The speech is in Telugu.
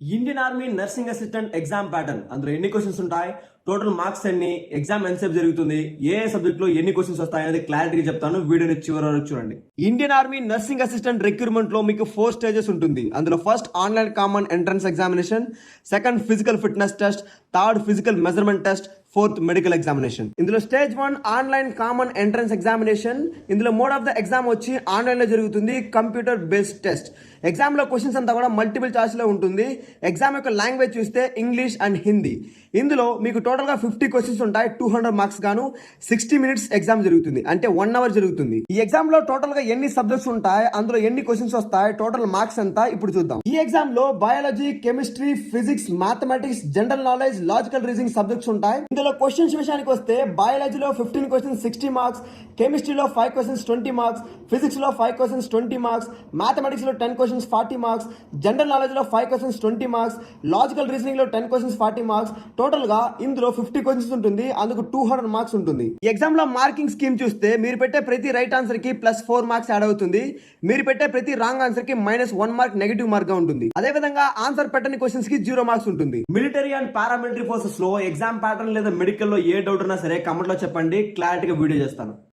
Indian army nursing assistant exam pattern అందులో ఎన్ని క్వశ్చన్స్ ఉంటాయి, టోటల్ మార్క్స్ ఎన్ని, ఎగ్జామ్ ఎంతసేపు జరుగుతుంది, ఏ సబ్జెక్ట్ లో ఎన్ని క్వశ్చన్స్ వస్తాయి అనేది క్లారిటీ చెప్తాను. వీడియోని చివరి వరకు చూడండి. Indian army nursing assistant recruitment లో మీకు 4 స్టేజెస్ ఉంటుంది. అందులో first online common entrance examination, second physical fitness test, third physical measurement test, fourth medical examination. ఇందులో stage 1 online common entrance examination. ఇందులో మోడ్ ఆఫ్ ద ఎగ్జామ్ వచ్చి ఆన్లైన్ లో జరుగుతుంది, కంప్యూటర్ బేస్డ్ టెస్ట్. ఎగ్జామ్ లో క్వశ్చన్స్ అంతా కూడా మల్టిపుల్ చాయిస్ లో ఉంటుంది. ఎగ్జామ్ యొక్క లాంగ్వేజ్ చూస్తే ఇంగ్లీష్ అండ్ హిందీ. ఇందులో మీకు టోటల్ గా 50 క్వశ్చన్స్ ఉంటాయి. 200 మార్క్స్ గాను 60 మినిట్స్ ఎగ్జామ్ జరుగుతుంది, అంటే 1 అవర్ జరుగుతుంది. ఈ ఎగ్జామ్ లో టోటల్ గా ఎన్ని సబ్జెక్ట్స్ ఉంటాయి, అందులో ఎన్ని క్వశ్చన్స్ వస్తాయి, టోటల్ మార్క్స్ ఎంత ఇప్పుడు చూద్దాం. ఈ ఎగ్జామ్ లో biology, chemistry, physics, mathematics, general knowledge, logical reasoning subjects ఉంటాయి. ఇందులో క్వశ్చన్స్ విషయానికి వస్తే బయాలజీలో 15 క్వశ్చన్స్ 60 మార్క్స్, కెమిస్ట్రీలో 5 క్వశ్చన్స్ 20 మార్క్స్, ఫిజిక్స్ లో 5 క్వశ్చన్స్ 20 మార్క్స్, మ్యాథమెటిక్స్ లో 10 క్వశ్చన్స్ 40 మార్క్స్, జనరల్ నాలెడ్జ్ లో 5 క్వశ్చన్స్ 20 మార్క్స్, లాజికల్ రీజనింగ్ లో 10 క్వశ్చన్స్ 40 మార్క్స్. టోటల్ గా ఇందులో 50 క్వశ్చన్స్ ఉంటుంది, అందుకు 200 మార్క్స్ ఉంటుంది. ఈ ఎగ్జామ్ లో మార్కింగ్ స్కీమ్ చూస్తే మీరు పెట్టే ప్రతి రైట్ ఆన్సర్ కి +4 మార్క్స్ యాడ్ అవుతుంది. మీరు పెట్టే ప్రతి రాంగ్ ఆన్సర్ కి -1 మార్క్ నెగిటివ్ మార్క్ గా ఉంటుంది. అదే విధంగా ఆన్సర్ పెట్టని క్వశ్చన్స్ కి 0 మార్క్స్ ఉంటుంది. మిలిటరీ అండ్ పారామిలిటరీ ఫోర్సెస్ లో ఎగ్జామ్ ప్యాటర్న్ లేదా మెడికల్ లో ఏ డౌట్ ఉన్నా సరే కమెంట్ లో చెప్పండి, క్లారిటీగా వీడియో చేస్తాను.